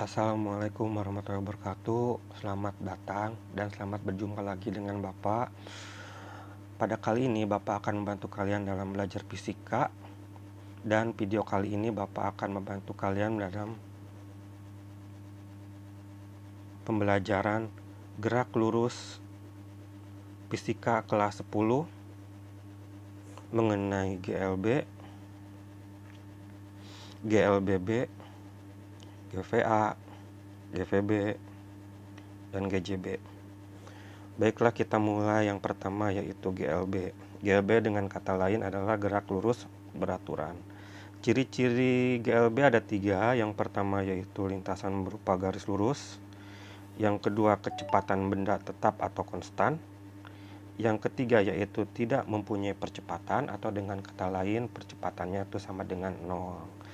Assalamualaikum warahmatullahi wabarakatuh. Selamat datang dan selamat berjumpa lagi dengan Bapak. Pada kali ini Bapak akan membantu kalian dalam belajar fisika. Dan video kali ini Bapak akan membantu kalian dalam pembelajaran gerak lurus fisika kelas 10 mengenai GLB, GLBB, GVA, GVB, dan GJB. Baiklah, kita mulai yang pertama, yaitu GLB. GLB dengan kata lain adalah gerak lurus beraturan. Ciri-ciri GLB ada 3. Yang pertama yaitu lintasan berupa garis lurus. Yang kedua, kecepatan benda tetap atau konstan. Yang ketiga yaitu tidak mempunyai percepatan, atau dengan kata lain percepatannya itu sama dengan 0.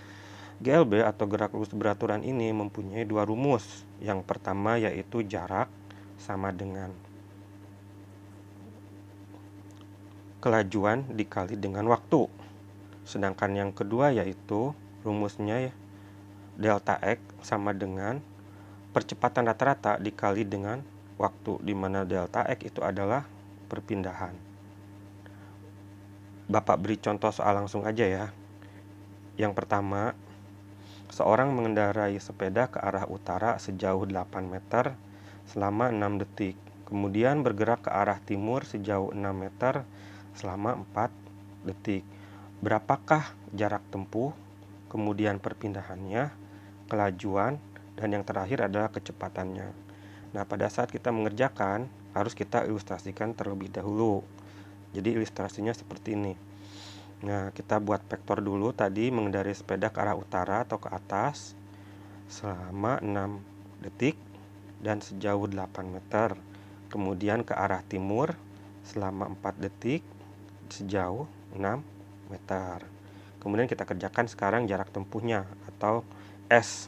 GLB atau gerak lurus beraturan ini mempunyai 2 rumus. Yang pertama yaitu jarak sama dengan kelajuan dikali dengan waktu. Sedangkan yang kedua yaitu rumusnya delta X sama dengan percepatan rata-rata dikali dengan waktu, di mana delta X itu adalah perpindahan. Bapak beri contoh soal langsung aja ya. Yang pertama, seorang mengendarai sepeda ke arah utara sejauh 8 meter selama 6 detik. Kemudian bergerak ke arah timur sejauh 6 meter selama 4 detik. Berapakah jarak tempuh, kemudian perpindahannya, kelajuan, dan yang terakhir adalah kecepatannya. Nah, pada saat kita mengerjakan, harus kita ilustrasikan terlebih dahulu. Jadi ilustrasinya seperti ini. Nah, kita buat vektor dulu. Tadi mengendarai sepeda ke arah utara atau ke atas selama 6 detik dan sejauh 8 meter. Kemudian ke arah timur selama 4 detik sejauh 6 meter. Kemudian kita kerjakan sekarang jarak tempuhnya atau S.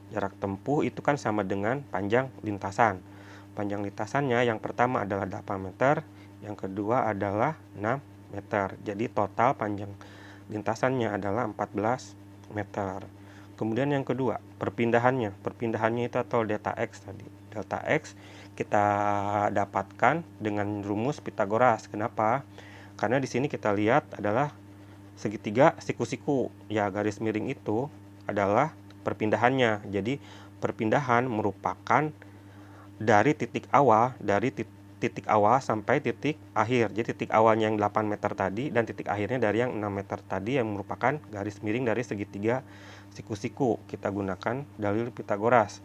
Jarak tempuh itu kan sama dengan panjang lintasan. Panjang lintasannya yang pertama adalah 8 meter, yang kedua adalah 6 meter. Jadi total panjang lintasannya adalah 14 meter. Kemudian yang kedua, perpindahannya. Perpindahannya itu atau delta X tadi. Delta X kita dapatkan dengan rumus Pitagoras. Kenapa? Karena di sini kita lihat adalah segitiga siku-siku. Ya, garis miring itu adalah perpindahannya. Jadi perpindahan merupakan dari titik awal sampai titik akhir. Jadi titik awalnya yang 8 meter tadi dan titik akhirnya dari yang 6 meter tadi yang merupakan garis miring dari segitiga siku-siku. Kita gunakan dalil Pitagoras,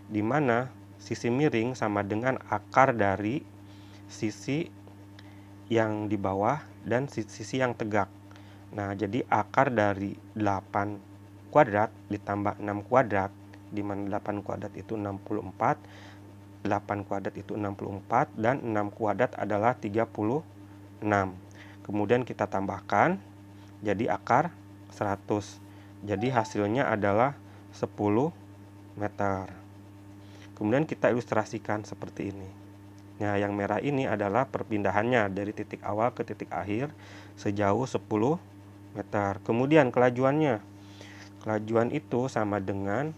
di mana sisi miring sama dengan akar dari sisi yang di bawah dan sisi yang tegak. Nah, jadi akar dari 8 kuadrat ditambah 6 kuadrat, di mana 8 kuadrat itu 64, 8 kuadrat itu 64, dan 6 kuadrat adalah 36. Kemudian kita tambahkan, jadi akar 100. Jadi hasilnya adalah 10 meter. Kemudian kita ilustrasikan seperti ini. Nah, yang merah ini adalah perpindahannya dari titik awal ke titik akhir sejauh 10 meter. Kemudian kelajuannya. Kelajuan itu sama dengan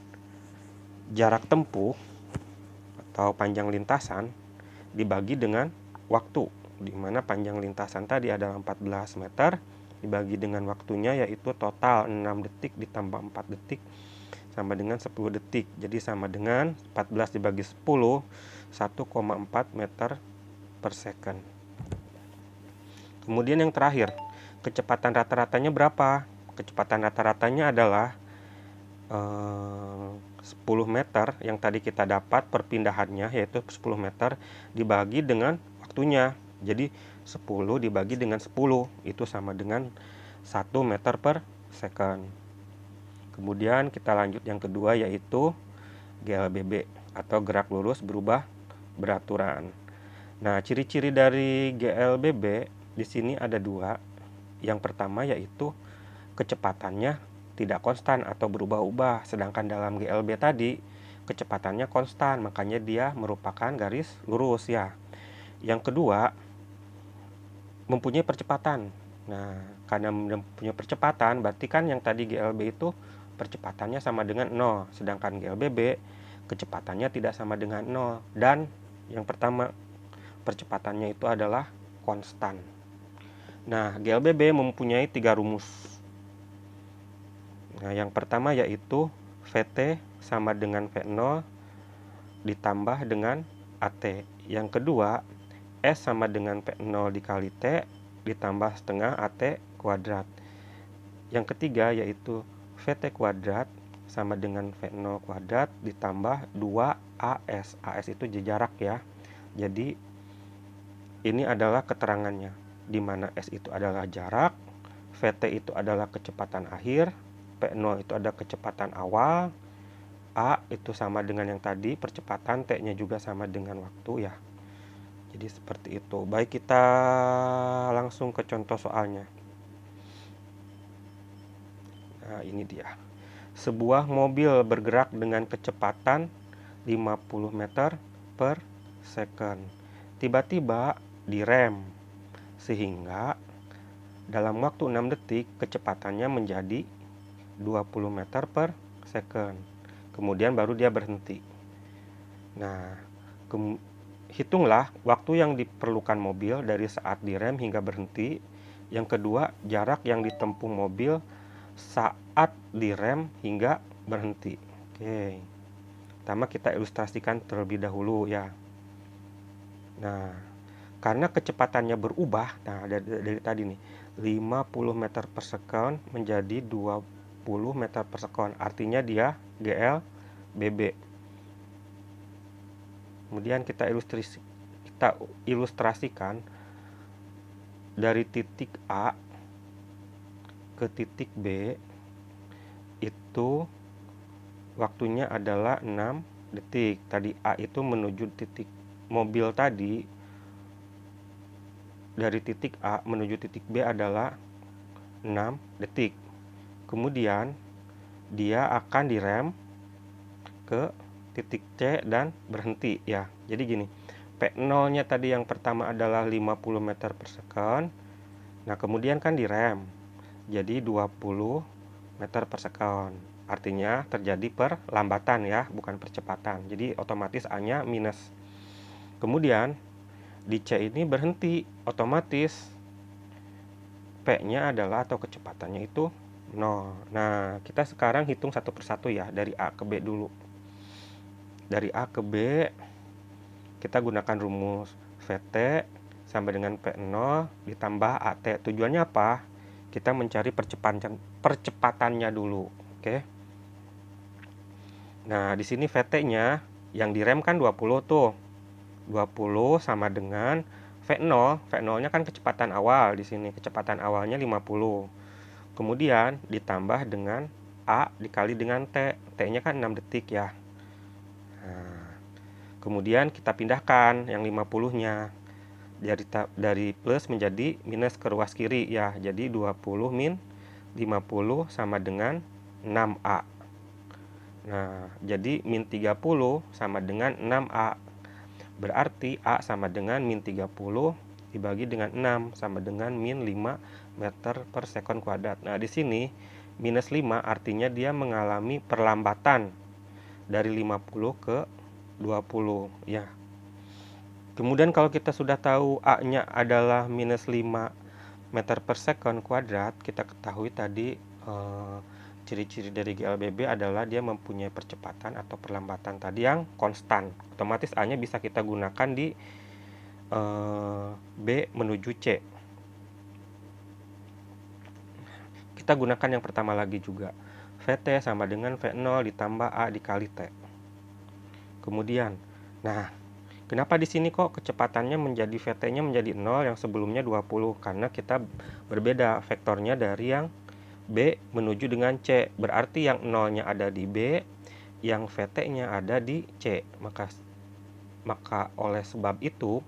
jarak tempuh atau panjang lintasan dibagi dengan waktu, di mana panjang lintasan tadi adalah 14 meter dibagi dengan waktunya yaitu total 6 detik ditambah 4 detik sama dengan 10 detik. Jadi sama dengan 14 dibagi 10, 1,4 meter per second. Kemudian yang terakhir, kecepatan rata-ratanya berapa? Kecepatan rata-ratanya adalah 10 meter yang tadi kita dapat perpindahannya, yaitu 10 meter dibagi dengan waktunya. Jadi 10 dibagi dengan 10 itu sama dengan 1 meter per second. Kemudian kita lanjut yang kedua, yaitu GLBB atau gerak lurus berubah beraturan. Nah, ciri-ciri dari GLBB di sini ada 2. Yang pertama yaitu kecepatannya tidak konstan atau berubah-ubah, sedangkan dalam GLB tadi kecepatannya konstan, makanya dia merupakan garis lurus ya. Yang kedua, mempunyai percepatan. Nah, karena mempunyai percepatan berarti kan yang tadi GLB itu percepatannya sama dengan 0, sedangkan GLBB kecepatannya tidak sama dengan 0, dan yang pertama percepatannya itu adalah konstan. Nah, GLBB mempunyai 3 rumus. Nah, yang pertama yaitu VT sama dengan V0 ditambah dengan AT. Yang kedua, S sama dengan P0 dikali T ditambah setengah AT kuadrat. Yang ketiga yaitu VT kuadrat sama dengan V0 kuadrat ditambah 2AS. AS itu jarak ya. Jadi ini adalah keterangannya, di mana S itu adalah jarak, VT itu adalah kecepatan akhir, P0 itu ada kecepatan awal, A itu sama dengan yang tadi percepatan, T-nya juga sama dengan waktu ya. Jadi seperti itu. Baik, kita langsung ke contoh soalnya. Nah, ini dia. Sebuah mobil bergerak dengan kecepatan 50 meter per second. Tiba-tiba direm, sehingga dalam waktu 6 detik kecepatannya menjadi 20 meter per second. Kemudian baru dia berhenti. Nah, hitunglah waktu yang diperlukan mobil dari saat direm hingga berhenti. Yang kedua, jarak yang ditempuh mobil saat direm hingga berhenti. Oke. Pertama kita ilustrasikan terlebih dahulu ya. Nah, karena kecepatannya berubah, nah dari tadi nih, 50 meter per second menjadi 20 meter per second. Artinya dia GLBB. Kemudian kita ilustrasikan dari titik A ke titik B itu waktunya adalah 6 detik. Tadi A itu menuju titik mobil tadi, dari titik A menuju titik B adalah 6 detik. Kemudian dia akan direm ke titik C dan berhenti ya. Jadi gini, P0-nya tadi yang pertama adalah 50 meter per second. Nah, kemudian kan direm. Jadi 20 meter per second. Artinya terjadi perlambatan ya, bukan percepatan. Jadi otomatis A-nya minus. Kemudian di C ini berhenti, otomatis P-nya adalah atau kecepatannya itu 0. Nah, kita sekarang hitung satu persatu ya, dari A ke B dulu. Dari A ke B, kita gunakan rumus VT sama dengan P0 ditambah AT. Tujuannya apa? Kita mencari percepatannya dulu. Oke. Nah, di sini VT-nya yang direm kan 20 tuh. 20 sama dengan V0. V0-nya kan kecepatan awal di sini. Kecepatan awalnya 50. Kemudian ditambah dengan A dikali dengan T. T-nya kan 6 detik ya. Nah, kemudian kita pindahkan yang 50-nya. Dari plus menjadi minus ke ruas kiri ya. Jadi 20 min 50 sama dengan 6A. Nah, jadi min 30 sama dengan 6A. Berarti A sama dengan min 30 dibagi dengan 6 sama dengan min 5 meter per second kuadrat. Nah, di sini minus 5 artinya dia mengalami perlambatan dari 50 ke 20 ya. Kemudian kalau kita sudah tahu A-nya adalah minus 5 meter per second kuadrat, kita ketahui tadi ciri-ciri dari GLBB adalah dia mempunyai percepatan atau perlambatan tadi yang konstan. Otomatis A-nya bisa kita gunakan di B menuju C. Kita gunakan yang pertama lagi juga. VT sama dengan V0 ditambah A dikali T. Kemudian, nah, kenapa di sini kok kecepatannya menjadi VT-nya menjadi 0 yang sebelumnya 20? Karena kita berbeda vektornya dari yang B menuju dengan C. Berarti yang 0-nya ada di B, yang VT-nya ada di C. Maka oleh sebab itu,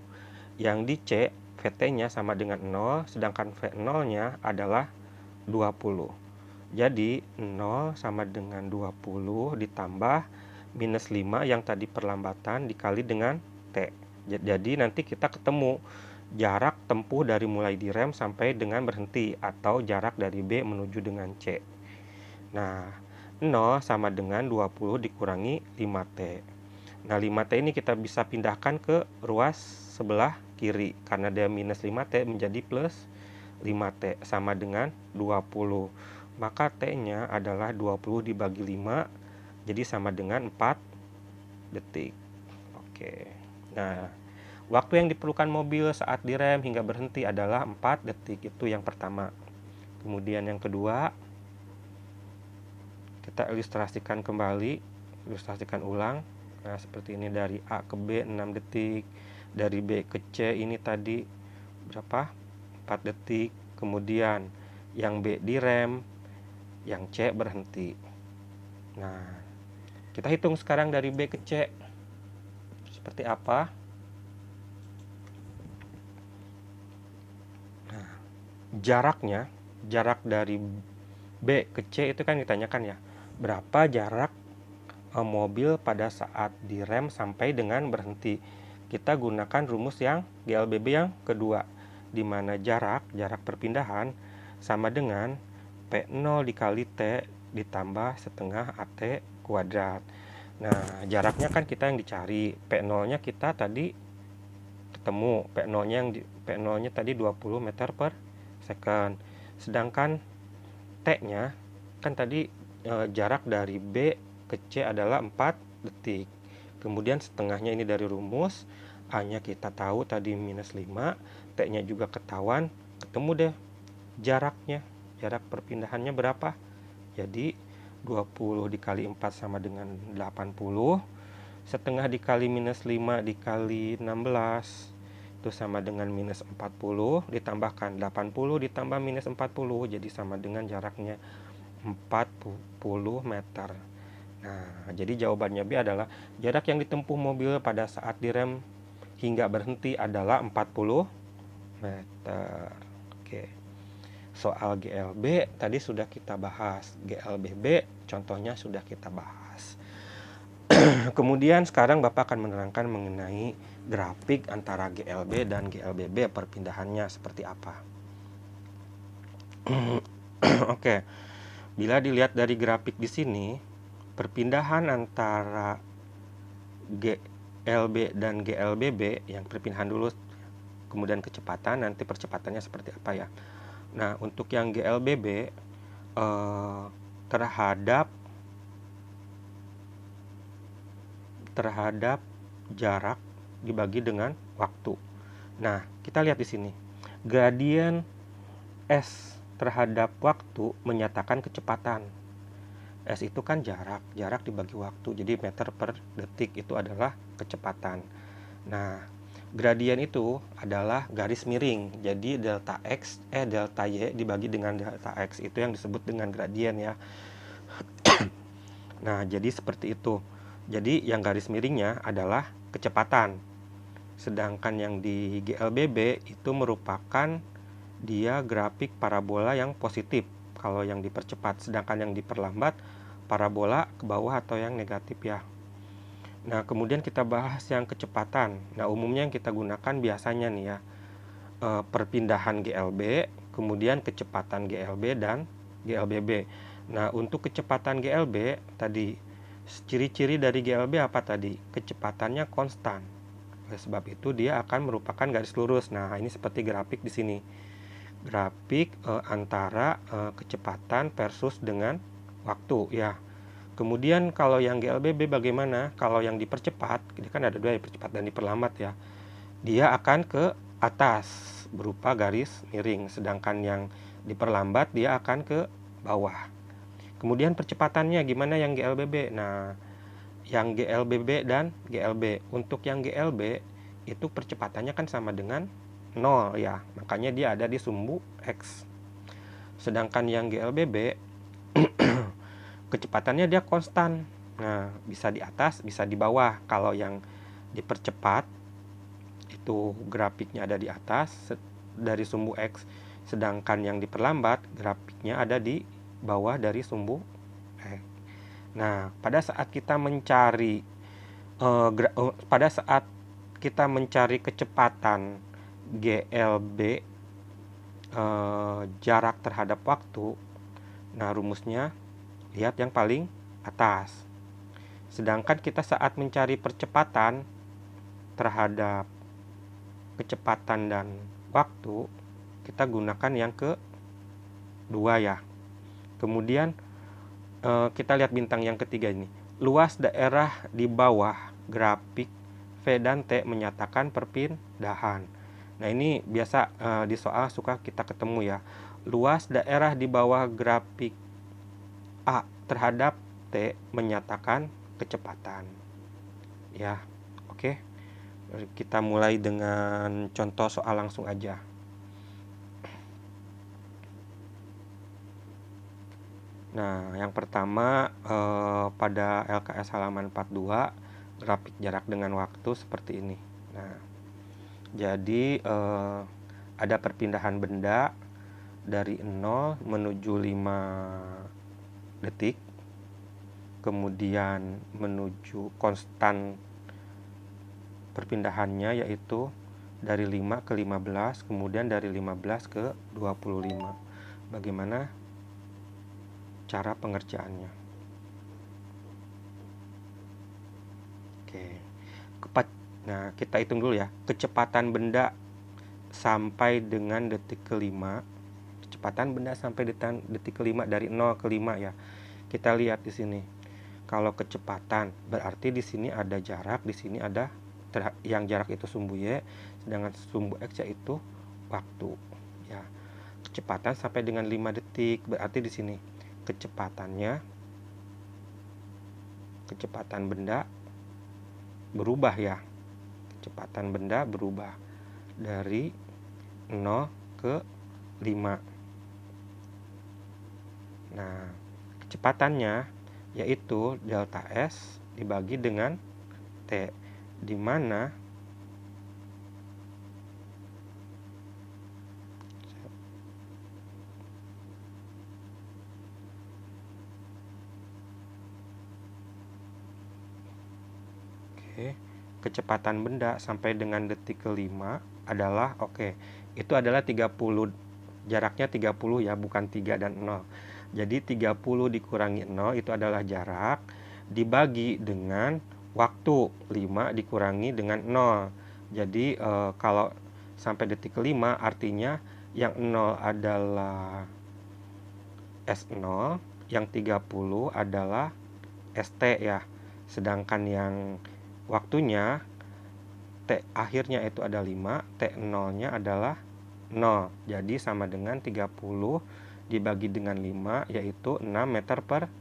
yang di C VT-nya sama dengan 0, sedangkan V0-nya adalah 20. Jadi 0 sama dengan 20 ditambah minus 5 yang tadi perlambatan dikali dengan T. Jadi nanti kita ketemu jarak tempuh dari mulai direm sampai dengan berhenti, atau jarak dari B menuju dengan C. Nah, 0 sama dengan 20 dikurangi 5T. Nah, 5T ini kita bisa pindahkan ke ruas sebelah kiri. Karena dia minus 5T menjadi plus 5T sama dengan 20. Maka T-nya adalah 20 dibagi 5, jadi sama dengan 4 detik. Oke. Nah, waktu yang diperlukan mobil saat direm hingga berhenti adalah 4 detik. Itu yang pertama. Kemudian yang kedua, kita ilustrasikan kembali, ilustrasikan ulang. Nah, seperti ini dari A ke B 6 detik, dari B ke C ini tadi berapa? 4 detik. Kemudian yang B direm, yang C berhenti. Nah, kita hitung sekarang dari B ke C. Seperti apa? Nah, jarak dari B ke C itu kan ditanyakan ya. Berapa jarak mobil pada saat direm sampai dengan berhenti. Kita gunakan rumus yang GLBB yang kedua, di mana jarak perpindahan sama dengan P0 dikali T ditambah setengah AT kuadrat. Nah, jaraknya kan kita yang dicari. P0-nya kita tadi ketemu. P0-nya tadi 20 meter per second. Sedangkan T-nya kan tadi jarak dari B ke C adalah 4 detik. Kemudian setengahnya ini dari rumus, A-nya kita tahu tadi minus 5, T-nya juga ketahuan, ketemu deh jaraknya. Jarak perpindahannya berapa? Jadi 20 dikali 4 sama dengan 80, setengah dikali minus 5 dikali 16, itu sama dengan minus 40, ditambahkan 80 ditambah minus 40, jadi sama dengan jaraknya 40 meter. Nah, jadi jawabannya B adalah jarak yang ditempuh mobil pada saat direm hingga berhenti adalah 40 meter. Oke. Soal GLB tadi sudah kita bahas. GLBB contohnya sudah kita bahas. Kemudian sekarang Bapak akan menerangkan mengenai grafik antara GLB dan GLBB, perpindahannya seperti apa. Oke. Bila dilihat dari grafik di sini, perpindahan antara GLB dan GLBB, yang perpindahan dulu kemudian kecepatan, nanti percepatannya seperti apa ya. Nah, untuk yang GLBB terhadap jarak dibagi dengan waktu. Nah, kita lihat di sini. Gradien S terhadap waktu menyatakan kecepatan. S itu kan jarak dibagi waktu. Jadi meter per detik itu adalah kecepatan. Nah, gradien itu adalah garis miring. Jadi delta Y dibagi dengan delta X itu yang disebut dengan gradien ya. Nah, jadi seperti itu. Jadi yang garis miringnya adalah kecepatan. Sedangkan yang di GLBB itu merupakan dia grafik parabola yang positif kalau yang dipercepat. Sedangkan yang diperlambat parabola ke bawah atau yang negatif ya. Nah, kemudian kita bahas yang kecepatan. Nah, umumnya yang kita gunakan biasanya nih ya, perpindahan GLB, kemudian kecepatan GLB dan GLBB. Nah, untuk kecepatan GLB tadi, ciri-ciri dari GLB apa tadi? Kecepatannya konstan. Oleh sebab itu dia akan merupakan garis lurus. Nah, ini seperti grafik di sini. Grafik antara kecepatan versus dengan waktu ya. Kemudian kalau yang GLBB bagaimana? Kalau yang dipercepat, ini kan ada dua, dipercepat dan diperlambat ya. Dia akan ke atas berupa garis miring, sedangkan yang diperlambat dia akan ke bawah. Kemudian percepatannya gimana yang GLBB? Nah, yang GLBB dan GLB. Untuk yang GLB itu percepatannya kan sama dengan 0 ya. Makanya dia ada di sumbu X. Sedangkan yang GLBB kecepatannya dia konstan. Nah, bisa di atas, bisa di bawah. Kalau yang dipercepat itu grafiknya ada di atas dari sumbu X, sedangkan yang diperlambat grafiknya ada di bawah dari sumbu X. Nah, pada saat kita mencari kecepatan GLB jarak terhadap waktu, nah rumusnya lihat yang paling atas. Sedangkan kita saat mencari percepatan terhadap kecepatan dan waktu, kita gunakan yang kedua ya. Kemudian kita lihat bintang yang ketiga ini. Luas daerah di bawah grafik V dan T menyatakan perpindahan. Nah, ini biasa di soal suka kita ketemu ya. Luas daerah di bawah grafik A terhadap T menyatakan kecepatan. Ya, oke. Kita mulai dengan contoh soal langsung aja. Nah, yang pertama pada LKS halaman 42, grafik jarak dengan waktu seperti ini. Nah, jadi ada perpindahan benda dari 0 menuju 5 detik, kemudian menuju konstan perpindahannya yaitu dari 5 ke 15, kemudian dari 15 ke 25. Bagaimana cara pengerjaannya? Oke. Nah, kita hitung dulu ya. Kecepatan benda sampai dengan detik kelima. Kecepatan benda sampai detik kelima dari 0 ke 5 ya. Kita lihat di sini. Kalau kecepatan berarti di sini ada jarak, di sini ada yang jarak itu sumbu Y, sedangkan sumbu X yaitu waktu ya. Kecepatan sampai dengan 5 detik berarti di sini kecepatan benda berubah ya. Kecepatan benda berubah dari 0 ke 5. Nah, kecepatannya yaitu delta S dibagi dengan T, di mana kecepatan benda sampai dengan detik kelima adalah itu adalah 30, jaraknya 30 ya, bukan 3 dan 0. Jadi 30 dikurangi 0 itu adalah jarak dibagi dengan waktu 5 dikurangi dengan 0. Jadi kalau sampai detik kelima artinya yang 0 adalah S0, yang 30 adalah ST ya. Sedangkan yang waktunya T akhirnya itu ada 5, T0-nya adalah 0. Jadi sama dengan 30 dibagi dengan 5 yaitu 6 meter per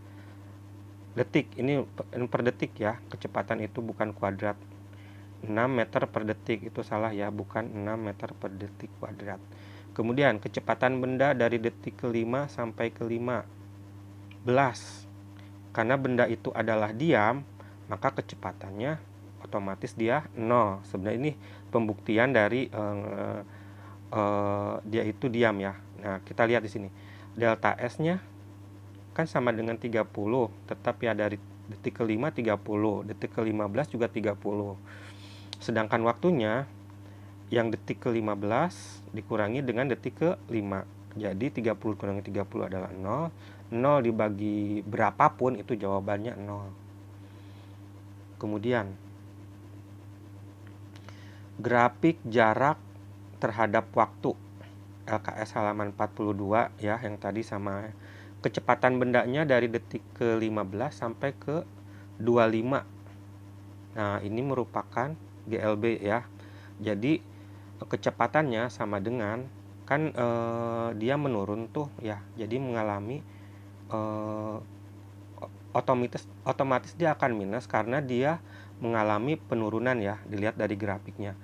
detik. Ini per detik ya, kecepatan itu bukan kuadrat. 6 meter per detik itu salah ya, bukan 6 meter per detik kuadrat. Kemudian kecepatan benda dari detik ke-5 sampai ke-15. Karena benda itu adalah diam, maka kecepatannya otomatis dia 0. Sebenarnya ini pembuktian dari dia itu diam ya. Nah, kita lihat di sini. Delta S-nya kan sama dengan 30, tetap ya dari detik ke-5 30, detik ke-15 juga 30. Sedangkan waktunya yang detik ke-15 dikurangi dengan detik ke-5. Jadi 30 kurangi 30 adalah 0. 0 dibagi berapapun itu jawabannya 0. Kemudian grafik jarak terhadap waktu LKS halaman 42 ya, yang tadi sama kecepatan bendanya dari detik ke-15 sampai ke 25. Nah, ini merupakan GLB ya. Jadi kecepatannya sama dengan kan dia menurun tuh ya. Jadi mengalami otomatis dia akan minus karena dia mengalami penurunan ya, dilihat dari grafiknya.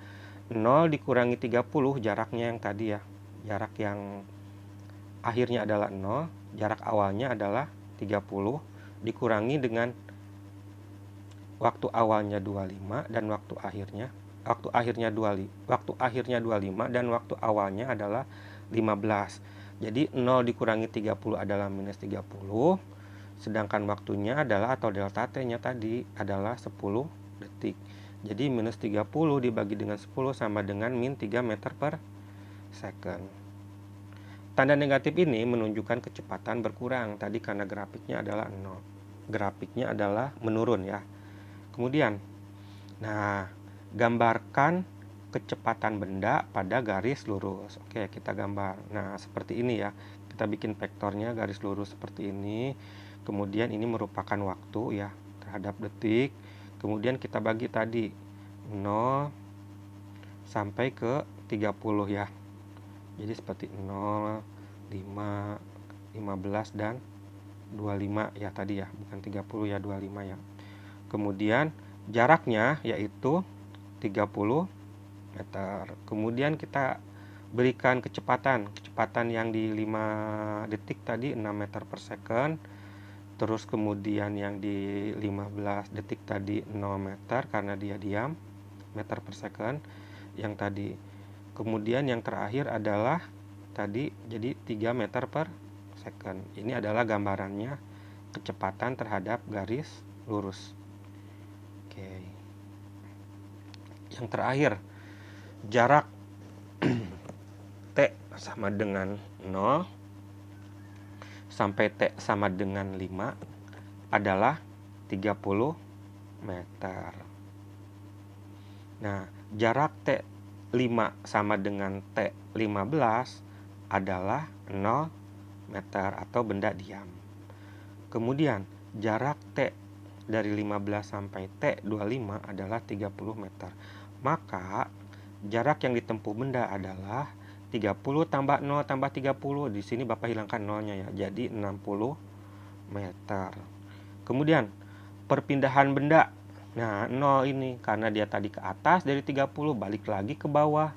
0 dikurangi 30 jaraknya yang tadi ya. Jarak yang akhirnya adalah 0, jarak awalnya adalah 30 dikurangi dengan waktu awalnya 25 dan waktu akhirnya 25 dan waktu awalnya adalah 15. Jadi 0 dikurangi 30 adalah minus 30. Sedangkan waktunya adalah atau delta T-nya tadi adalah 10 detik. Jadi minus 30 dibagi dengan 10 sama dengan min 3 meter per second. Tanda negatif ini menunjukkan kecepatan berkurang. Tadi karena grafiknya adalah 0. Grafiknya adalah menurun ya. Kemudian, nah, gambarkan kecepatan benda pada garis lurus. Oke, kita gambar. Nah, seperti ini ya. Kita bikin vektornya garis lurus seperti ini. Kemudian ini merupakan waktu ya terhadap detik. Kemudian kita bagi tadi 0 sampai ke 30 ya. Jadi seperti 0, 5, 15 dan 25 ya tadi ya, bukan 30 ya, 25 ya. Kemudian jaraknya yaitu 30 meter. Kemudian kita berikan kecepatan yang di 5 detik tadi 6 meter per second. Terus kemudian yang di 15 detik tadi 0 meter karena dia diam, meter per second. Yang tadi, kemudian yang terakhir adalah tadi jadi 3 meter per second. Ini adalah gambarannya kecepatan terhadap garis lurus. Oke. Yang terakhir, jarak T sama dengan 0 sampai T sama dengan 5 adalah 30 meter. Nah, jarak T5 sama dengan T15 adalah 0 meter atau benda diam. Kemudian, jarak T dari 15 sampai T25 adalah 30 meter. Maka, jarak yang ditempuh benda adalah 30 tambah 0 tambah 30. Di sini Bapak hilangkan nolnya ya. Jadi 60 meter. Kemudian, perpindahan benda. Nah, 0 ini karena dia tadi ke atas dari 30 balik lagi ke bawah.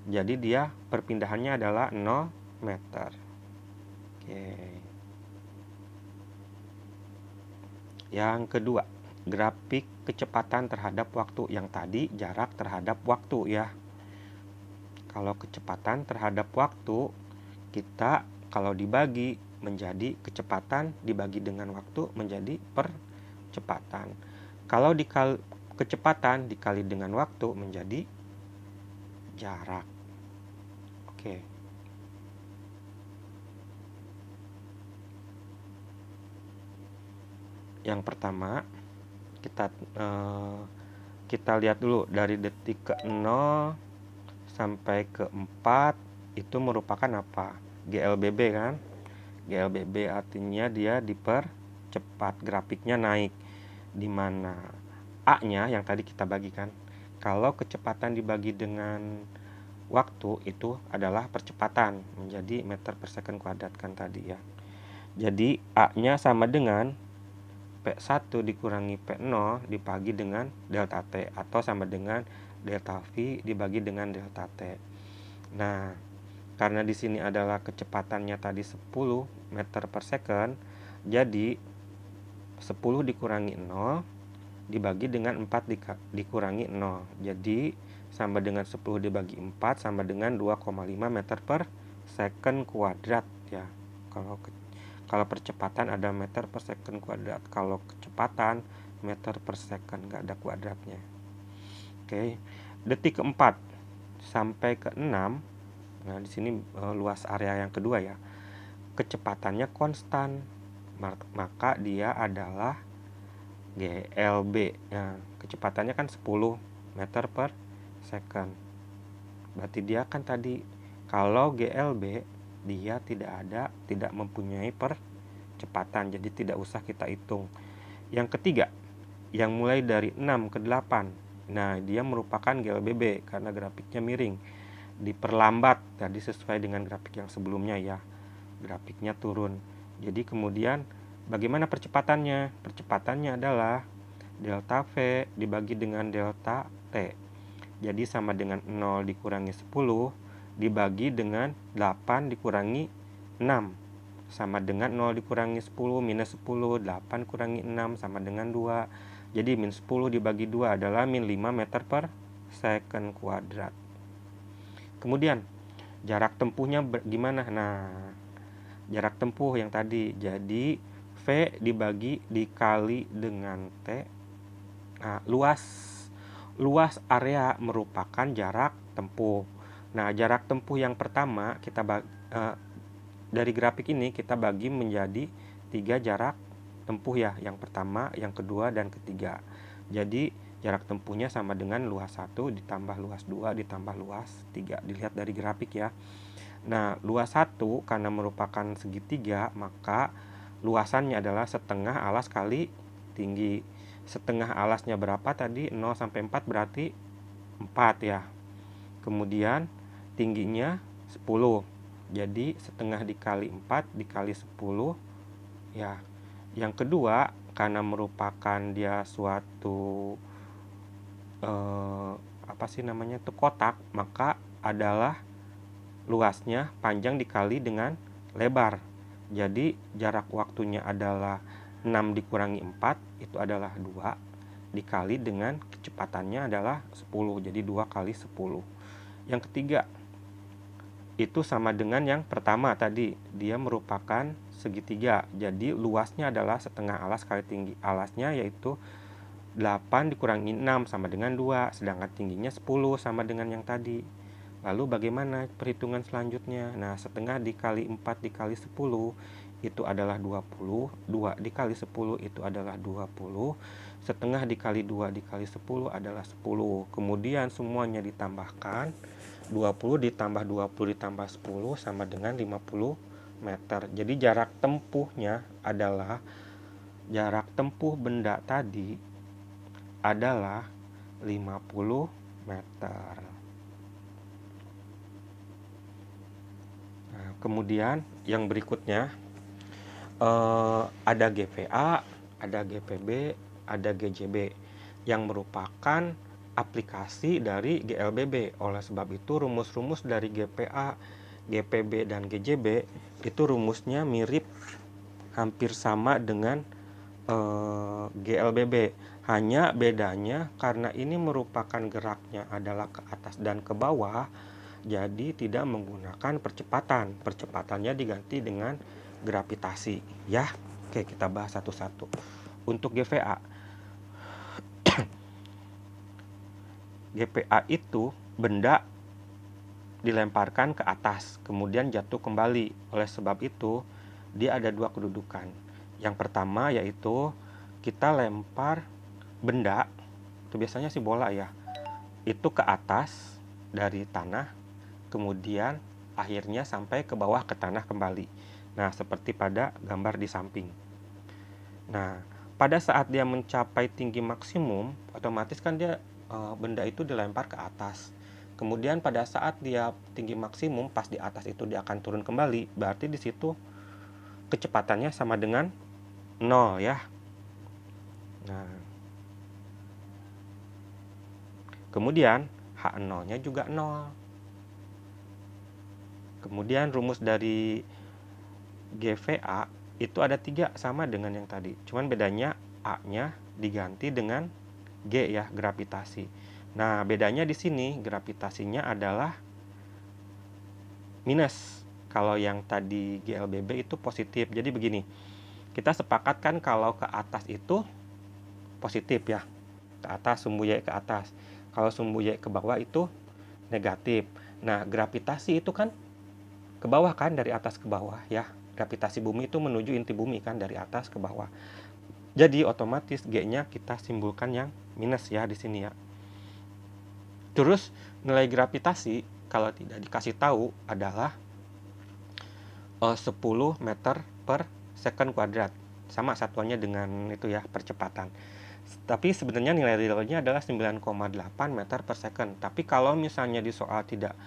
Jadi dia perpindahannya adalah 0 meter. Oke. Yang kedua, grafik kecepatan terhadap waktu. Yang tadi jarak terhadap waktu ya. Kalau kecepatan terhadap waktu, kita kalau dibagi menjadi kecepatan dibagi dengan waktu menjadi percepatan. Kalau kecepatan dikali dengan waktu menjadi jarak. Oke. Yang pertama, kita lihat dulu dari detik ke 0 sampai ke 4 itu merupakan apa? GLBB kan? GLBB artinya dia dipercepat, grafiknya naik. Di mana A-nya yang tadi kita bagikan. Kalau kecepatan dibagi dengan waktu itu adalah percepatan menjadi meter per second kuadrat kan tadi ya. Jadi A-nya sama dengan P1 dikurangi P0 dibagi dengan delta T atau sama dengan delta V dibagi dengan delta T. Nah, karena di sini adalah kecepatannya tadi 10 meter per second, jadi 10 dikurangi 0 dibagi dengan 4 dikurangi 0. Jadi sama dengan 10 dibagi 4 sama dengan 2,5 meter per second kuadrat ya. Kalau percepatan ada meter per second kuadrat, kalau kecepatan meter per second, nggak ada kuadratnya. Oke, detik keempat sampai ke 6, nah di sini luas area yang kedua ya, kecepatannya konstan, maka dia adalah GLB. Nah, kecepatannya kan 10 meter per second. Berarti dia kan tadi kalau GLB dia tidak mempunyai percepatan, jadi tidak usah kita hitung. Yang ketiga, yang mulai dari 6 ke 8. Nah, dia merupakan GLBB karena grafiknya miring. Diperlambat tadi sesuai dengan grafik yang sebelumnya ya. Grafiknya turun. Jadi kemudian bagaimana percepatannya? Percepatannya adalah delta V dibagi dengan delta T. Jadi sama dengan 0 dikurangi 10 dibagi dengan 8 dikurangi 6 sama dengan 0 dikurangi 10 minus 10, 8 kurangi 6 sama dengan 2. Jadi min 10 dibagi 2 adalah min 5 meter per second kuadrat. Kemudian jarak tempuhnya gimana? Nah, jarak tempuh yang tadi, jadi V dikali dengan T. Nah, luas area merupakan jarak tempuh. Nah, jarak tempuh yang pertama kita dari grafik ini kita bagi menjadi 3 jarak tempuh ya. Yang pertama, yang kedua, dan ketiga. Jadi jarak tempuhnya sama dengan luas 1 ditambah luas 2 ditambah luas 3. Dilihat dari grafik ya. Nah, luas 1 karena merupakan segitiga, maka luasannya adalah setengah alas kali tinggi. Setengah alasnya berapa tadi? 0 sampai 4 berarti 4 ya. Kemudian tingginya 10. Jadi setengah dikali 4 dikali 10 ya. Yang kedua, karena merupakan dia suatu itu kotak, maka adalah luasnya panjang dikali dengan lebar. Jadi jarak waktunya adalah 6 dikurangi 4, itu adalah 2, dikali dengan kecepatannya adalah 10, jadi 2 kali 10. Yang ketiga, itu sama dengan yang pertama tadi, dia merupakan segitiga, jadi luasnya adalah setengah alas kali tinggi alasnya, yaitu 8 dikurangi 6 sama dengan 2, sedangkan tingginya 10 sama dengan yang tadi. Lalu bagaimana perhitungan selanjutnya? Nah, setengah dikali 4 dikali 10 itu adalah 20, 2 dikali 10 itu adalah 20, setengah dikali 2 dikali 10 adalah 10. Kemudian semuanya ditambahkan, 20 ditambah 20 ditambah 10 sama dengan 50 meter. Jadi jarak tempuhnya adalah, jarak tempuh benda tadi adalah 50 meter. Nah, kemudian yang berikutnya ada GPA, ada GPB, ada GJB yang merupakan aplikasi dari GLBB. Oleh sebab itu rumus-rumus dari GPA, GPB, dan GJB itu rumusnya mirip, hampir sama dengan GLBB. Hanya bedanya karena ini merupakan geraknya adalah ke atas dan ke bawah, jadi tidak menggunakan percepatan. Percepatannya diganti dengan gravitasi ya. Oke, kita bahas satu-satu. Untuk GVA, GPA itu benda dilemparkan ke atas kemudian jatuh kembali. Oleh sebab itu dia ada dua kedudukan. Yang pertama yaitu kita lempar benda, itu biasanya sih bola ya, itu ke atas dari tanah, kemudian akhirnya sampai ke bawah ke tanah kembali. Nah, seperti pada gambar di samping. Nah, pada saat dia mencapai tinggi maksimum, otomatis kan dia benda itu dilempar ke atas. Kemudian pada saat dia tinggi maksimum, pas di atas itu dia akan turun kembali. Berarti di situ kecepatannya sama dengan 0 ya. Nah, kemudian H0-nya juga 0. Kemudian rumus dari GVA itu ada 3 sama dengan yang tadi. Cuman bedanya A-nya diganti dengan G ya, gravitasi. Nah, bedanya di sini gravitasinya adalah minus. Kalau yang tadi GLBB itu positif. Jadi begini, kita sepakatkan kalau ke atas itu positif ya. Ke atas, sumbu Y ke atas. Kalau sumbu Y ke bawah itu negatif. Nah, gravitasi itu kan ke bawah kan, dari atas ke bawah ya. Gravitasi bumi itu menuju inti bumi kan, dari atas ke bawah. Jadi otomatis G-nya kita simbolkan yang minus ya di sini ya. Terus nilai gravitasi kalau tidak dikasih tahu adalah 10 meter per second kuadrat. Sama satuannya dengan itu ya, percepatan. Tapi sebenarnya nilai realnya adalah 9,8 meter per second. Tapi kalau misalnya di soal tidak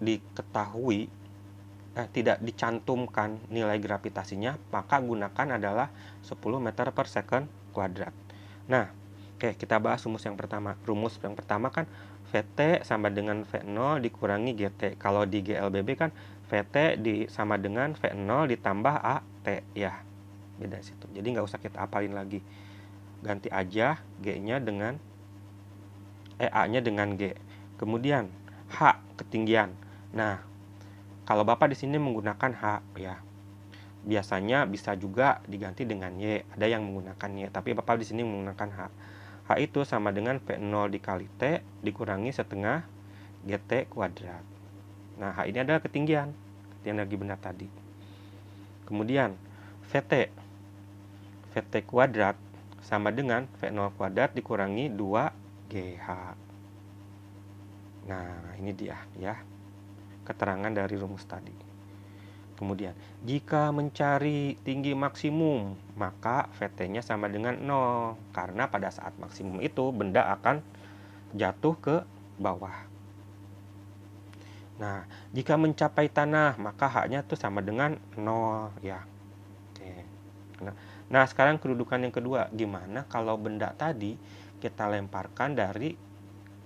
diketahui, tidak dicantumkan nilai gravitasinya, maka gunakan adalah 10 meter per second kuadrat. Nah, oke, kita bahas rumus yang pertama. Rumus yang pertama kan VT sama dengan V0 dikurangi GT. Kalau di GLBB kan VT sama dengan V0 ditambah AT ya. Beda situ. Jadi nggak usah kita apalin lagi. Ganti aja G-nya dengan A-nya dengan G. Kemudian H, ketinggian. Nah, kalau Bapak di sini menggunakan H ya. Biasanya bisa juga diganti dengan Y. Ada yang menggunakan Y, tapi Bapak di sini menggunakan H. H itu sama dengan V0 dikali T dikurangi setengah GT kuadrat. Nah, H ini adalah ketinggian energi benda tadi. Kemudian VT. VT kuadrat sama dengan V0 kuadrat dikurangi 2GH. Nah, ini dia ya, keterangan dari rumus tadi. Kemudian, jika mencari tinggi maksimum, maka VT-nya sama dengan 0. Karena pada saat maksimum itu, benda akan jatuh ke bawah. Nah, jika mencapai tanah, maka H-nya tuh sama dengan 0 ya. Oke. Nah, sekarang kedudukan yang kedua, gimana kalau benda tadi kita lemparkan dari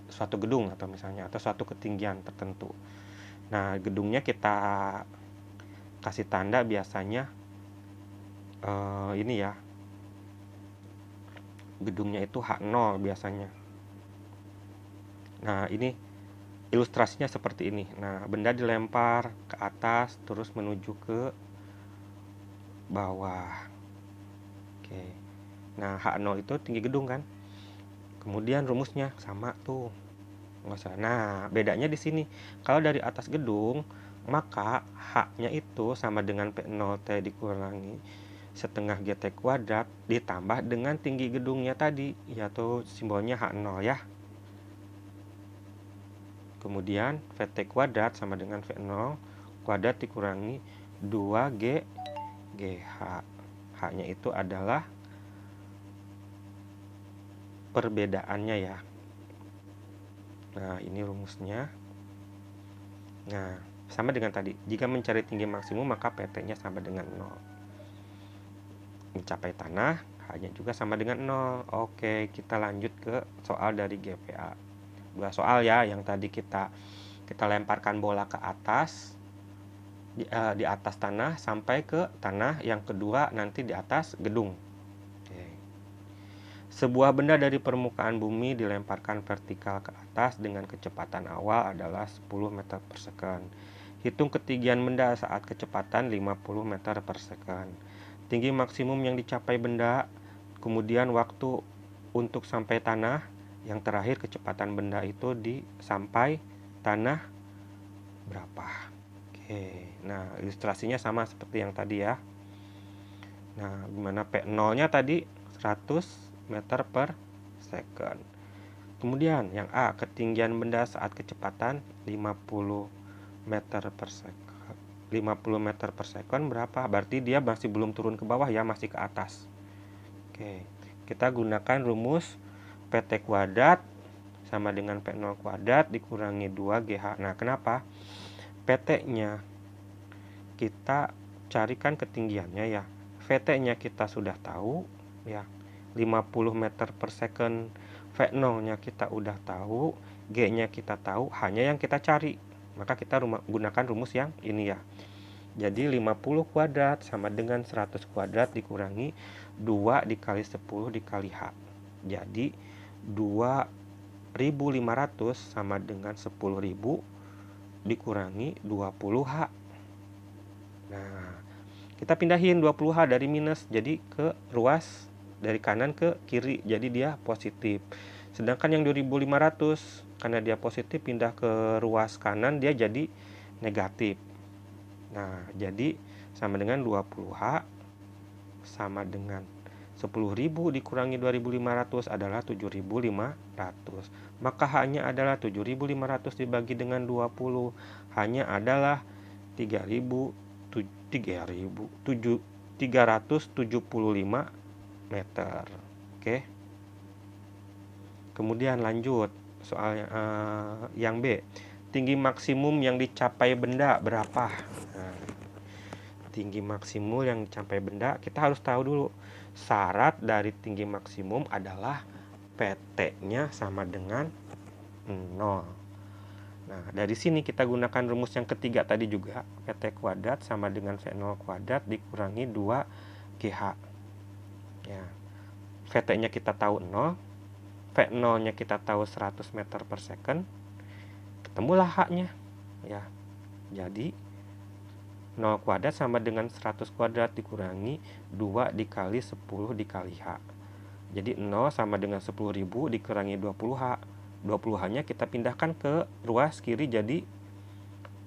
suatu gedung atau misalnya atau suatu ketinggian tertentu. Nah, gedungnya kita kasih tanda biasanya ini ya. Gedungnya itu H0 biasanya. Nah, ini ilustrasinya seperti ini. Nah, benda dilempar ke atas terus menuju ke bawah. Oke. Nah, H0 itu tinggi gedung kan? Kemudian rumusnya sama tuh. Nggak salah. Nah, bedanya di sini. Kalau dari atas gedung, maka H-nya itu sama dengan P0T dikurangi setengah GT kuadrat ditambah dengan tinggi gedungnya tadi, yaitu simbolnya H0 ya. Kemudian VT kuadrat sama dengan V0 kuadrat dikurangi 2G GH. H-nya itu adalah perbedaannya ya. Nah, ini rumusnya. Nah, sama dengan tadi. Jika mencari tinggi maksimum, maka PT-nya sama dengan 0. Mencapai tanah, H-nya juga sama dengan 0. Oke, kita lanjut ke soal dari GPA. Dua soal ya, yang tadi kita lemparkan bola ke atas, di atas tanah sampai ke tanah. Yang kedua nanti di atas gedung. Sebuah benda dari permukaan bumi dilemparkan vertikal ke atas dengan kecepatan awal adalah 10 meter per second. Hitung ketinggian benda saat kecepatan 50 meter per second. Tinggi maksimum yang dicapai benda, kemudian waktu untuk sampai tanah, yang terakhir kecepatan benda itu sampai tanah berapa. Oke, nah ilustrasinya sama seperti yang tadi ya. Nah, gimana P0-nya tadi 100 meter per second. Kemudian yang A, ketinggian benda saat kecepatan 50 meter per second. 50 meter per second berapa? Berarti dia masih belum turun ke bawah ya, masih ke atas. Oke, kita gunakan rumus PT kuadrat sama dengan P0 kuadrat dikurangi 2GH. Nah, kenapa? PT-nya kita carikan ketinggiannya ya. VT-nya kita sudah tahu ya, 50 meter per second. V0-nya kita udah tahu, G-nya kita tahu, hanya yang kita cari. Maka kita gunakan rumus yang ini ya. Jadi 50 kuadrat sama dengan 100 kuadrat dikurangi 2 dikali 10 dikali H. Jadi 2500 sama dengan 10.000 dikurangi 20H. Nah, kita pindahin 20H dari minus jadi ke ruas, dari kanan ke kiri, jadi dia positif. Sedangkan yang 2500 karena dia positif pindah ke ruas kanan, dia jadi negatif. Nah, jadi sama dengan 20H sama dengan 10.000 dikurangi 2.500 adalah 7.500. Maka H-nya adalah 7.500 dibagi dengan 20. H-nya adalah 375 meter. Oke. Kemudian lanjut soal yang B. Tinggi maksimum yang dicapai benda berapa? Nah, tinggi maksimum yang dicapai benda, kita harus tahu dulu. Syarat dari tinggi maksimum adalah PT-nya sama dengan 0. Nah, dari sini kita gunakan rumus yang ketiga tadi juga. PT kuadrat sama dengan V0 kuadrat dikurangi 2GH. Ya. VT-nya kita tahu 0. V0-nya kita tahu 100 meter per second. Ketemulah H-nya. Ya. Jadi 0 kuadrat sama dengan 100 kuadrat dikurangi 2 dikali 10 dikali H. Jadi 0 sama dengan 10.000 dikurangi 20H. 20H-nya kita pindahkan ke ruas kiri jadi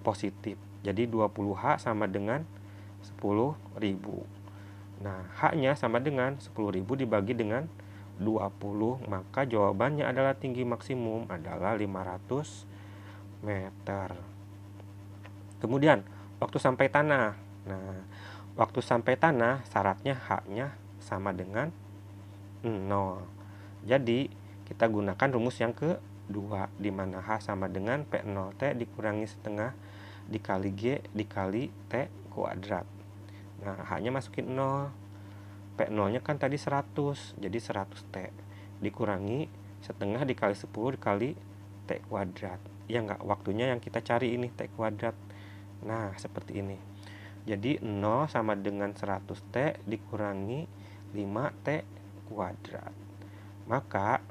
positif. Jadi 20H sama dengan 10.000. Nah, H-nya sama dengan 10.000 dibagi dengan 20, maka jawabannya adalah tinggi maksimum adalah 500 meter. Kemudian, waktu sampai tanah. Nah, waktu sampai tanah syaratnya H-nya sama dengan 0. Jadi, kita gunakan rumus yang kedua, di mana H sama dengan P0T dikurangi setengah dikali G dikali T kuadrat. Nah, H-nya masukin 0. P0-nya kan tadi 100, jadi 100T. Dikurangi setengah dikali 10 dikali T kuadrat. Ya enggak, waktunya yang kita cari ini T kuadrat. Nah, seperti ini. Jadi 0 sama dengan 100T dikurangi 5T kuadrat. Maka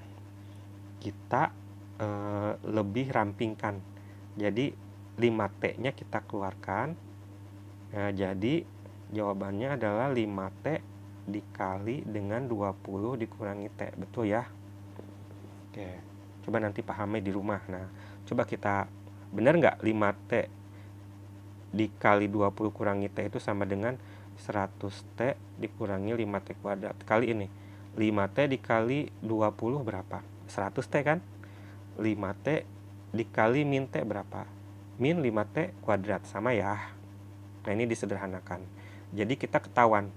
kita lebih rampingkan. Jadi 5T-nya kita keluarkan. Nah, jadi jawabannya adalah 5T dikali dengan 20 dikurangi T. Betul ya? Oke, coba nanti pahami di rumah. Nah, coba kita, benar nggak 5T dikali 20 kurangi T itu sama dengan 100T dikurangi 5T kuadrat. Kali ini 5T dikali 20 berapa? 100T kan? 5T dikali min T berapa? Min 5T kuadrat, sama ya. Nah, ini disederhanakan. Jadi kita ketahuan.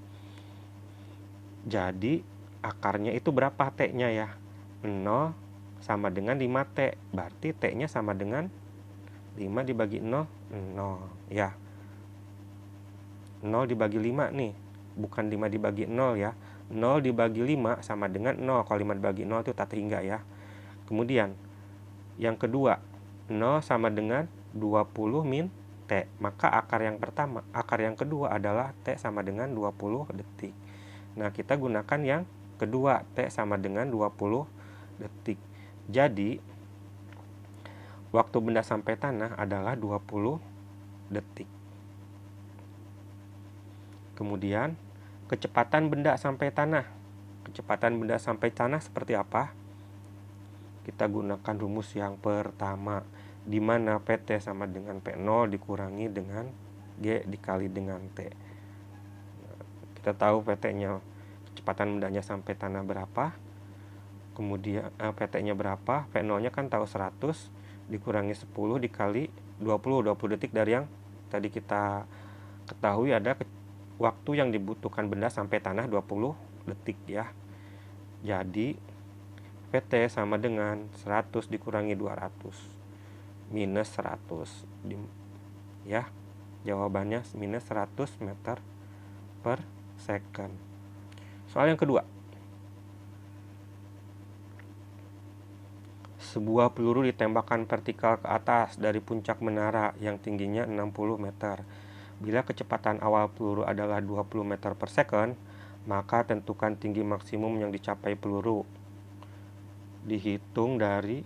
Jadi akarnya itu berapa T-nya ya? 0 sama dengan 5T. Berarti T-nya sama dengan 5 dibagi 0, 0 ya. 0 dibagi 5 nih, bukan 5 dibagi 0 ya. 0 dibagi 5 sama dengan 0. Kalau 5 dibagi 0 itu tak hingga ya. Kemudian yang kedua, 0 sama dengan 20 min T. Maka akar yang kedua adalah T sama dengan 20 detik. Nah, kita gunakan yang kedua, T sama dengan 20 detik. Jadi, waktu benda sampai tanah adalah 20 detik. Kemudian, kecepatan benda sampai tanah. Kecepatan benda sampai tanah seperti apa? Kita gunakan rumus yang pertama, di mana PT sama dengan P0 dikurangi dengan G dikali dengan T. Kita tahu PT-nya, kecepatan bendanya sampai tanah berapa, kemudian PT-nya berapa, P0-nya kan tahu 100, dikurangi 10 dikali 20 detik dari yang tadi kita ketahui ada waktu yang dibutuhkan benda sampai tanah 20 detik ya. Jadi PT sama dengan 100 dikurangi 200 minus 100 ya. Jawabannya minus 100 meter per second. Soal yang kedua. Sebuah peluru ditembakkan vertikal ke atas dari puncak menara yang tingginya 60 meter. Bila kecepatan awal peluru adalah 20 meter per second, maka tentukan tinggi maksimum yang dicapai peluru. Dihitung dari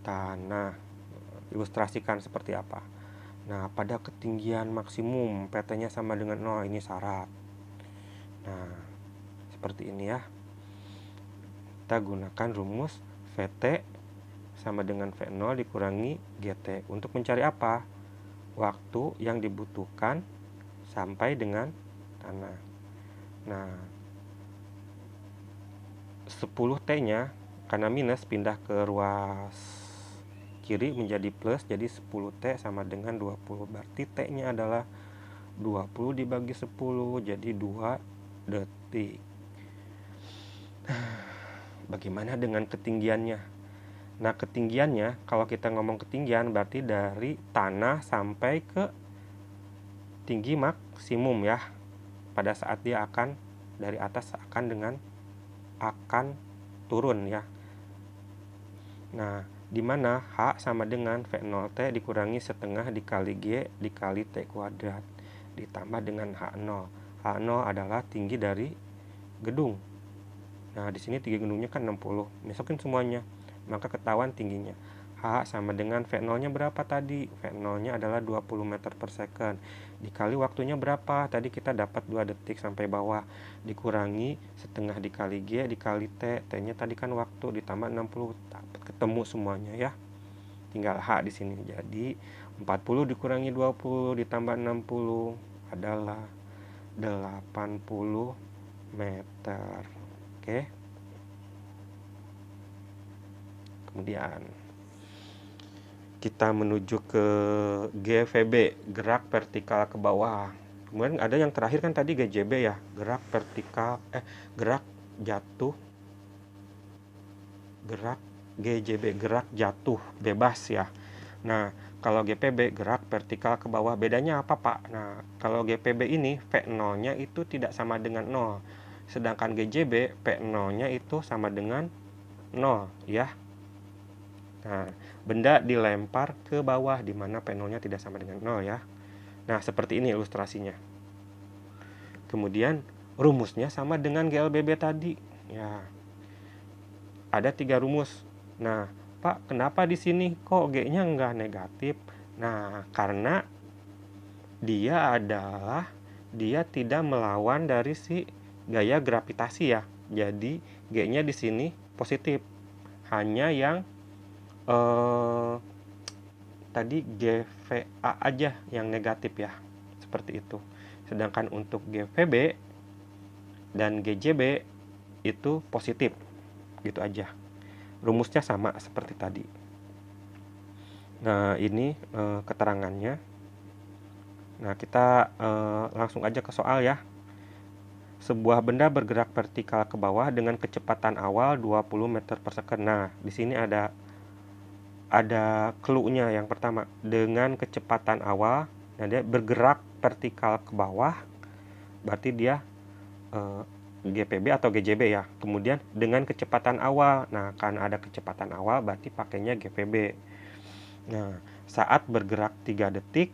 tanah. Ilustrasikan seperti apa. Nah, pada ketinggian maksimum PT-nya sama dengan 0, ini syarat. Nah, seperti ini ya. Kita gunakan rumus VT sama dengan V0 dikurangi GT. Untuk mencari apa? Waktu yang dibutuhkan sampai dengan tanah. Nah, 10T-nya karena minus pindah ke ruas kiri menjadi plus, jadi 10T sama dengan 20. Berarti T-nya adalah 20 dibagi 10, jadi 2 detik. Bagaimana dengan ketinggiannya? Nah, ketinggiannya, kalau kita ngomong ketinggian berarti dari tanah sampai ke tinggi maksimum ya. Pada saat dia akan dari atas akan turun ya. Nah, di mana H sama dengan V0T dikurangi setengah dikali G dikali T kuadrat ditambah dengan H0. H0 adalah tinggi dari gedung. Nah, di sini tinggi gedungnya kan 60. Masukin semuanya, maka ketahuan tingginya. H sama dengan V0-nya berapa tadi? V0-nya adalah 20 meter per second. Dikali waktunya berapa? Tadi kita dapat 2 detik sampai bawah. Dikurangi setengah dikali G dikali T. T-nya tadi kan waktu ditambah 60. Ketemu semuanya ya. Tinggal H di sini. Jadi 40 dikurangi 20 ditambah 60. adalah 80 meter. Oke. Kemudian kita menuju ke GVB, gerak vertikal ke bawah. Kemudian ada yang terakhir kan tadi GJB ya, gerak vertikal gerak jatuh, gerak GJB, gerak jatuh bebas ya. Nah, kalau GPB gerak vertikal ke bawah, bedanya apa Pak? Nah, kalau GPB ini V0-nya itu tidak sama dengan 0. Sedangkan GJB V0-nya itu sama dengan 0 ya. Nah, benda dilempar ke bawah di mana V0-nya tidak sama dengan 0 ya. Nah, seperti ini ilustrasinya. Kemudian rumusnya sama dengan GLBB tadi. Ya. Ada 3 rumus. Nah, Pak, kenapa di sini kok G-nya nggak negatif? Nah, karena dia tidak melawan dari si gaya gravitasi ya. Jadi G-nya di sini positif. Hanya yang tadi GVA aja yang negatif ya. Seperti itu. Sedangkan untuk GVB dan GJB itu positif. Gitu aja. Rumusnya sama seperti tadi. Nah, ini keterangannya. Nah, kita langsung aja ke soal ya. Sebuah benda bergerak vertikal ke bawah dengan kecepatan awal 20 meter per second. Nah, di sini ada clue-nya yang pertama. Dengan kecepatan awal, nah dia bergerak vertikal ke bawah, berarti dia GPB atau GJB ya. Kemudian dengan kecepatan awal. Nah, karena ada kecepatan awal berarti pakainya GPB. Nah, saat bergerak 3 detik,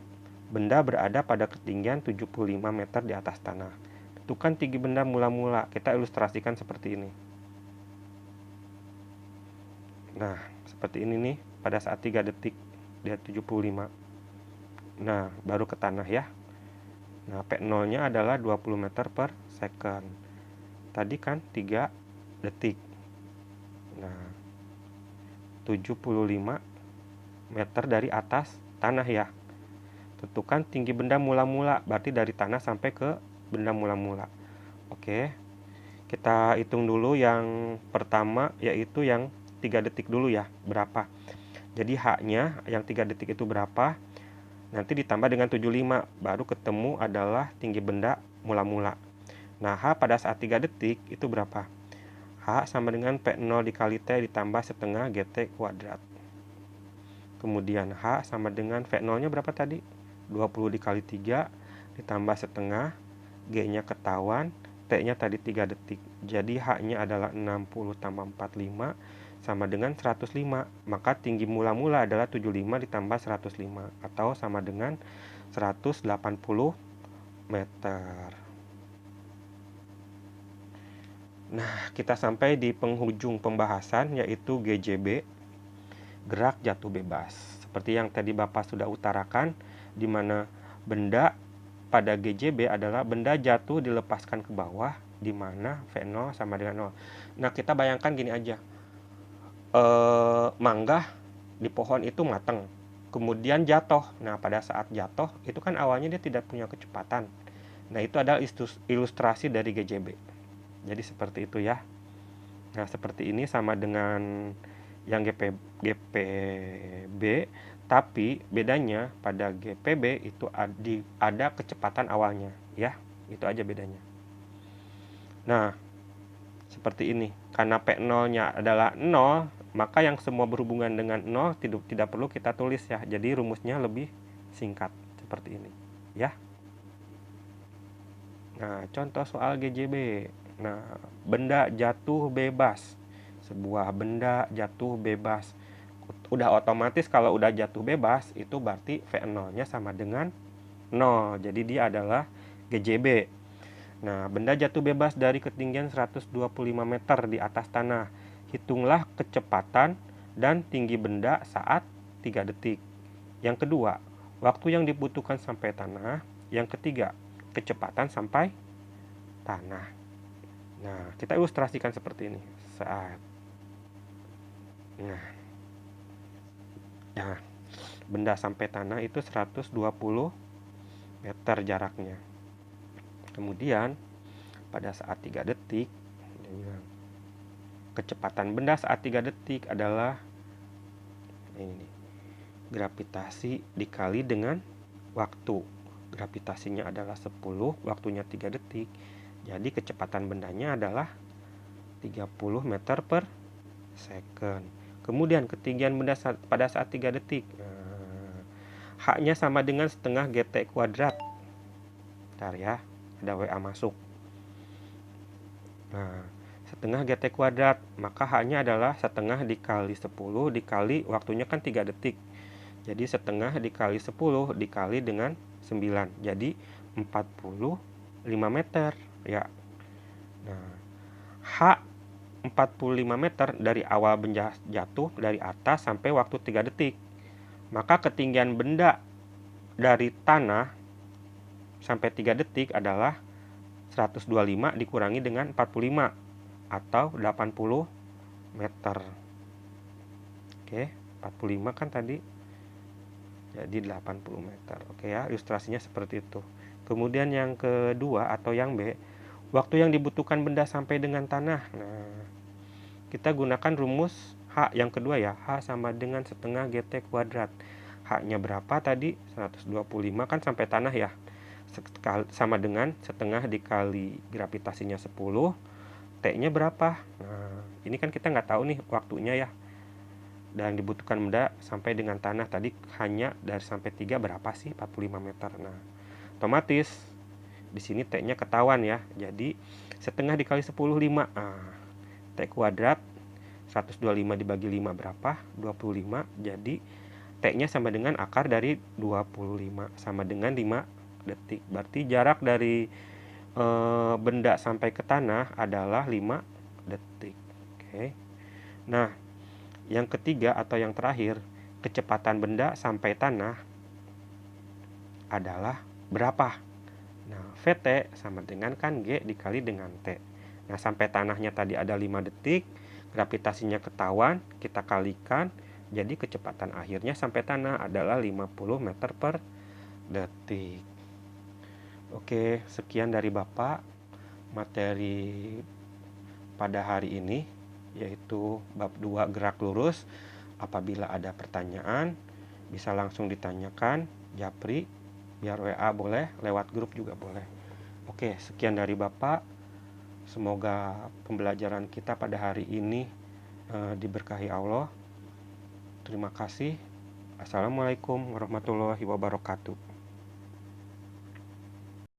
benda berada pada ketinggian 75 meter di atas tanah. Tentukan tinggi benda mula-mula. Kita ilustrasikan seperti ini. Nah, seperti ini nih, pada saat 3 detik dia 75. Nah, baru ke tanah ya. Nah, P0-nya adalah 20 meter per second. Tadi kan 3 detik. Nah, 75 meter dari atas tanah ya. Tentukan tinggi benda mula-mula, berarti dari tanah sampai ke benda mula-mula. Oke. Kita hitung dulu yang pertama, yaitu yang 3 detik dulu ya. Berapa? Jadi H-nya yang 3 detik itu berapa? Nanti ditambah dengan 75, baru ketemu adalah tinggi benda mula-mula. Nah, H pada saat 3 detik itu berapa? H sama dengan P0 dikali T ditambah setengah GT kuadrat. Kemudian H sama dengan V0-nya berapa tadi? 20 dikali 3 ditambah setengah, G-nya ketahuan, T-nya tadi 3 detik. Jadi H-nya adalah 60 tambah 45 sama dengan 105. Maka tinggi mula-mula adalah 75 ditambah 105 atau sama dengan 180 meter. Nah, kita sampai di penghujung pembahasan yaitu GJB, gerak jatuh bebas. Seperti yang tadi Bapak sudah utarakan, di mana benda pada GJB adalah benda jatuh dilepaskan ke bawah, di mana V0 sama dengan 0. Nah, kita bayangkan gini aja. Mangga di pohon itu matang, kemudian jatuh. Nah, pada saat jatuh, itu kan awalnya dia tidak punya kecepatan. Nah, itu adalah ilustrasi dari GJB. Jadi seperti itu ya. Nah, seperti ini sama dengan yang GPB, tapi bedanya pada GPB itu ada kecepatan awalnya ya. Itu aja bedanya. Nah, seperti ini. Karena P0-nya adalah 0, maka yang semua berhubungan dengan 0 tidak perlu kita tulis ya. Jadi rumusnya lebih singkat seperti ini ya. Nah, contoh soal GJB. Nah, benda jatuh bebas. Sebuah benda jatuh bebas. Udah otomatis kalau udah jatuh bebas, itu berarti V0-nya sama dengan 0. Jadi dia adalah GJB. Nah, benda jatuh bebas dari ketinggian 125 meter di atas tanah. Hitunglah kecepatan dan tinggi benda saat 3 detik. Yang kedua, waktu yang dibutuhkan sampai tanah. Yang ketiga, kecepatan sampai tanah. Nah, kita ilustrasikan seperti ini. Nah, benda sampai tanah itu 120 meter jaraknya. Kemudian pada saat 3 detik, dia bilang, kecepatan benda saat 3 detik adalah ini, gravitasi dikali dengan waktu. Gravitasinya adalah 10, waktunya 3 detik. Jadi kecepatan bendanya adalah 30 meter per second. Kemudian ketinggian benda pada saat 3 detik. H-nya sama dengan setengah GT kuadrat. Bentar ya, ada WA masuk. Nah, setengah GT kuadrat, maka H-nya adalah setengah dikali 10 dikali waktunya kan 3 detik. Jadi setengah dikali 10 dikali dengan 9. Jadi 45 meter ya. Nah, H 45 meter dari awal benda jatuh dari atas sampai waktu 3 detik. Maka ketinggian benda dari tanah sampai 3 detik adalah 125 dikurangi dengan 45 atau 80 meter. Oke, 45 kan tadi jadi 80 meter. Oke ya, ilustrasinya seperti itu. Kemudian yang kedua atau yang B, waktu yang dibutuhkan benda sampai dengan tanah. Nah, kita gunakan rumus H yang kedua ya. H sama dengan setengah GT kuadrat. H-nya berapa tadi? 125 kan sampai tanah ya. Sama dengan setengah dikali gravitasinya 10. T-nya berapa? Nah, ini kan kita nggak tahu nih waktunya ya. Dan dibutuhkan benda sampai dengan tanah tadi hanya dari sampai 3 berapa sih? 45 meter. Nah, otomatis di sini T-nya ketahuan ya. Jadi setengah dikali 10 5. Nah, T kuadrat 125 dibagi 5 berapa? 25. Jadi T-nya sama dengan akar dari 25 sama dengan 5 detik. Berarti jarak dari benda sampai ke tanah adalah 5 detik. Oke. Nah, yang ketiga atau yang terakhir, kecepatan benda sampai tanah adalah berapa? Nah, VT sama dengan kan G dikali dengan T. Nah, sampai tanahnya tadi ada 5 detik, gravitasinya ketahuan, kita kalikan, jadi kecepatan akhirnya sampai tanah adalah 50 meter per detik. Oke, sekian dari Bapak materi pada hari ini, yaitu bab 2 gerak lurus. Apabila ada pertanyaan, bisa langsung ditanyakan, japri, biar WA boleh, lewat grup juga boleh. Oke, sekian dari Bapak. Semoga pembelajaran kita pada hari ini diberkahi Allah. Terima kasih. Assalamualaikum warahmatullahi wabarakatuh.